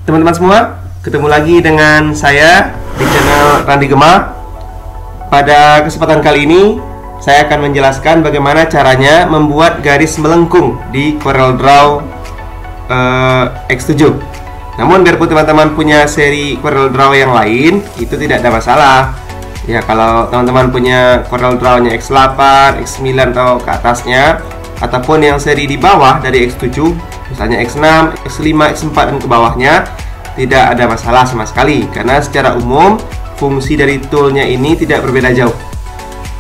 teman-teman semua, ketemu lagi dengan saya di channel Randi Gema. Pada kesempatan kali ini, saya akan menjelaskan bagaimana caranya membuat garis melengkung di CorelDRAW X7. Namun biarpun teman-teman punya seri CorelDRAW yang lain, itu tidak ada masalah. Ya, kalau teman-teman punya CorelDRAW-nya X8, X9 atau ke atasnya, ataupun yang seri di bawah dari X7, misalnya X6, X5, X4 dan ke bawahnya, tidak ada masalah sama sekali, karena secara umum fungsi dari toolnya ini tidak berbeda jauh.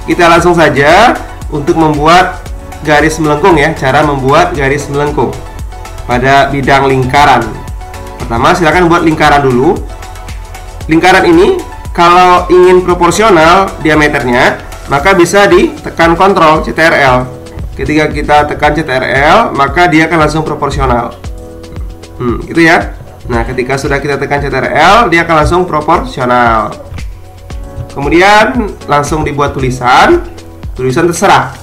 Kita langsung saja untuk membuat garis melengkung ya, cara membuat garis melengkung pada bidang lingkaran. Pertama, silakan buat lingkaran dulu. Lingkaran ini kalau ingin proporsional diameternya, maka bisa ditekan Ctrl CTRL. Ketika kita tekan CTRL, maka dia akan langsung proporsional. Gitu ya. Nah, ketika sudah kita tekan CTRL, dia akan langsung proporsional. Kemudian langsung dibuat tulisan terserah.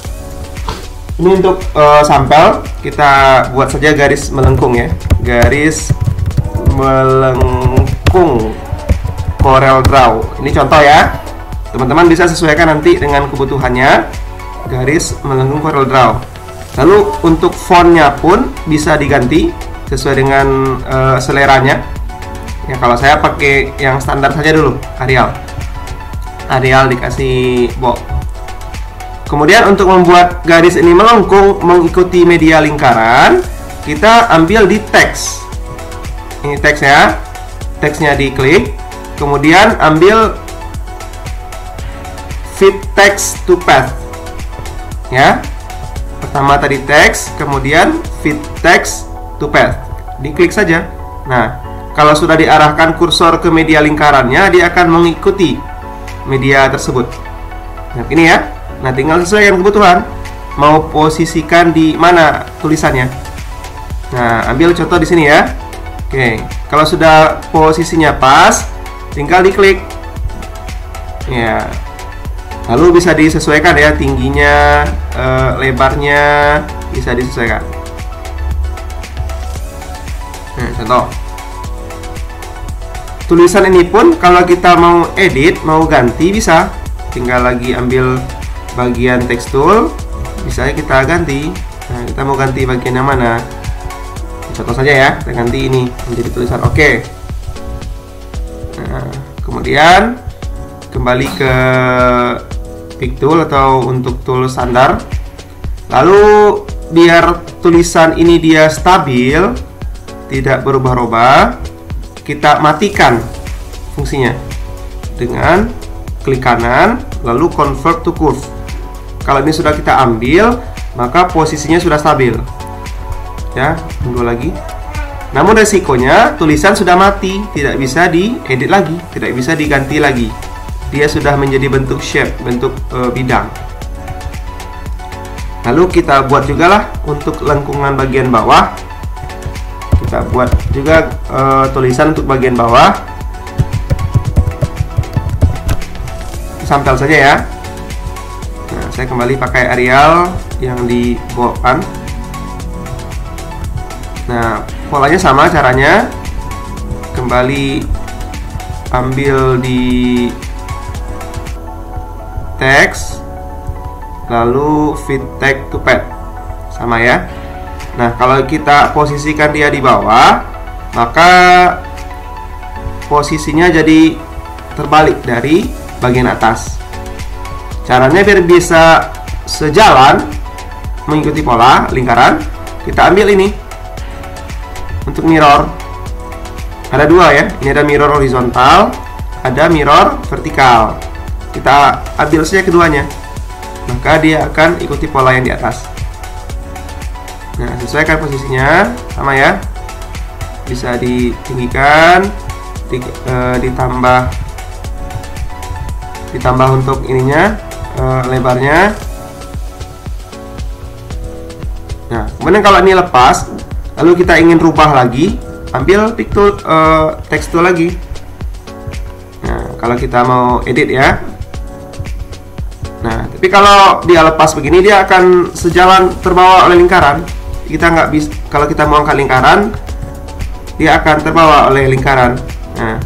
Ini untuk sampel, kita buat saja garis melengkung ya, garis melengkung CorelDRAW. Ini contoh ya, teman-teman bisa sesuaikan nanti dengan kebutuhannya, garis melengkung CorelDRAW. Lalu untuk fontnya pun bisa diganti sesuai dengan seleranya. Ya, kalau saya pakai yang standar saja dulu, Arial dikasih bold. Kemudian untuk membuat garis ini melengkung mengikuti media lingkaran, kita ambil di teks. Ini teks ya, teksnya diklik, kemudian ambil fit text to path. Ya, pertama tadi teks, kemudian fit text to path, diklik saja. Nah, kalau sudah diarahkan kursor ke media lingkarannya, dia akan mengikuti media tersebut. Nah, ini ya. Nah, tinggal sesuaikan kebutuhan, mau posisikan di mana tulisannya. Nah, ambil contoh di sini ya. Oke, kalau sudah posisinya pas, tinggal diklik. Ya. Lalu bisa disesuaikan ya, tingginya, lebarnya bisa disesuaikan. Nah, contoh. Tulisan ini pun kalau kita mau edit, mau ganti bisa. Tinggal lagi ambil bagian tekstur, bisa kita ganti. Nah, kita mau ganti bagian yang mana? Contoh saja ya, kita ganti ini menjadi tulisan oke. Nah, kemudian kembali ke pick tool atau untuk tool standar. Lalu biar tulisan ini dia stabil, tidak berubah-ubah, kita matikan fungsinya dengan klik kanan lalu convert to curve. Kalau ini sudah kita ambil, maka posisinya sudah stabil ya. Tunggu lagi. Namun resikonya tulisan sudah mati, tidak bisa diedit lagi, tidak bisa diganti lagi. Dia sudah menjadi bentuk shape, bentuk bidang. Lalu kita buat juga lah untuk lengkungan bagian bawah. Kita buat juga tulisan untuk bagian bawah. Sampel saja ya. Nah, saya kembali pakai Arial yang di boldkan. Nah, polanya sama caranya. Kembali ambil di teks, lalu fit text to path, sama ya. Nah, kalau kita posisikan dia di bawah, maka posisinya jadi terbalik dari bagian atas. Caranya biar bisa sejalan mengikuti pola lingkaran, kita ambil ini untuk mirror. Ada dua ya, ini ada mirror horizontal, ada mirror vertikal. Kita ambil saja keduanya, maka dia akan ikuti pola yang di atas. Nah, sesuaikan posisinya sama ya, bisa ditinggikan, ditambah untuk ininya, lebarnya. Nah, kemudian kalau ini lepas, lalu kita ingin rubah lagi, ambil pick tool, text tool lagi. Nah, kalau kita mau edit ya. Nah, tapi kalau dia lepas begini, dia akan sejalan terbawa oleh lingkaran. Kita nggak bisa, kalau kita mau angkat lingkaran, dia akan terbawa oleh lingkaran. Nah,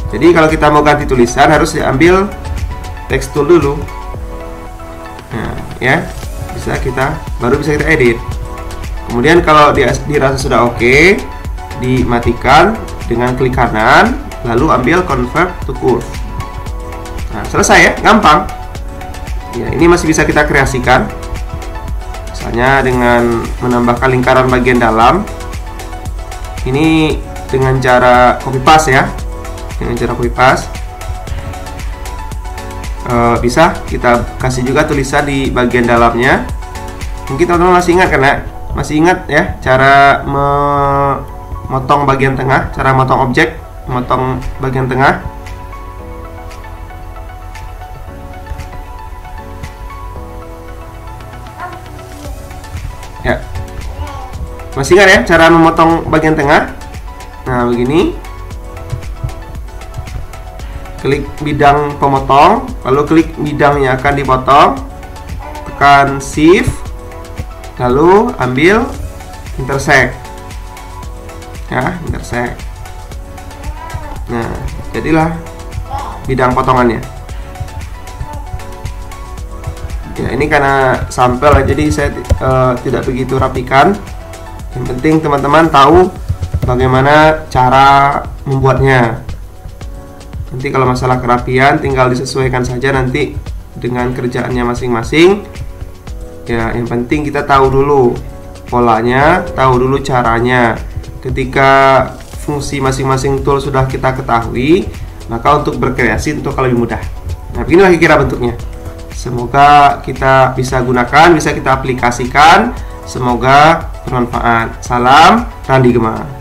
jadi kalau kita mau ganti tulisan harus diambil text tool dulu. Nah, ya, baru bisa kita edit. Kemudian kalau dirasa sudah oke, dimatikan dengan klik kanan, lalu ambil convert to curve. Nah, selesai ya, gampang. Ya, ini masih bisa kita kreasikan. Misalnya dengan menambahkan lingkaran bagian dalam. Ini dengan cara copy paste ya. Dengan cara copy paste. Bisa kita kasih juga tulisan di bagian dalamnya. Mungkin teman-teman masih ingat kan ya? Masih ingat ya cara memotong bagian tengah, cara motong objek, memotong bagian tengah. Ya, masih ingat ya cara memotong bagian tengah? Nah, begini. Klik bidang pemotong, lalu klik bidang yang akan dipotong, tekan shift, lalu ambil intersect ya, intersect. Nah, jadilah bidang potongannya. Ya, ini karena sampel jadi saya tidak begitu rapikan. Yang penting teman-teman tahu bagaimana cara membuatnya. Nanti kalau masalah kerapian tinggal disesuaikan saja nanti dengan kerjaannya masing-masing. Ya, yang penting kita tahu dulu polanya, tahu dulu caranya. Ketika fungsi masing-masing tool sudah kita ketahui, maka untuk berkreasi untuk lebih mudah. Nah, beginilah kira-kira bentuknya. Semoga kita bisa gunakan, bisa kita aplikasikan. Semoga bermanfaat. Salam Randi Gema.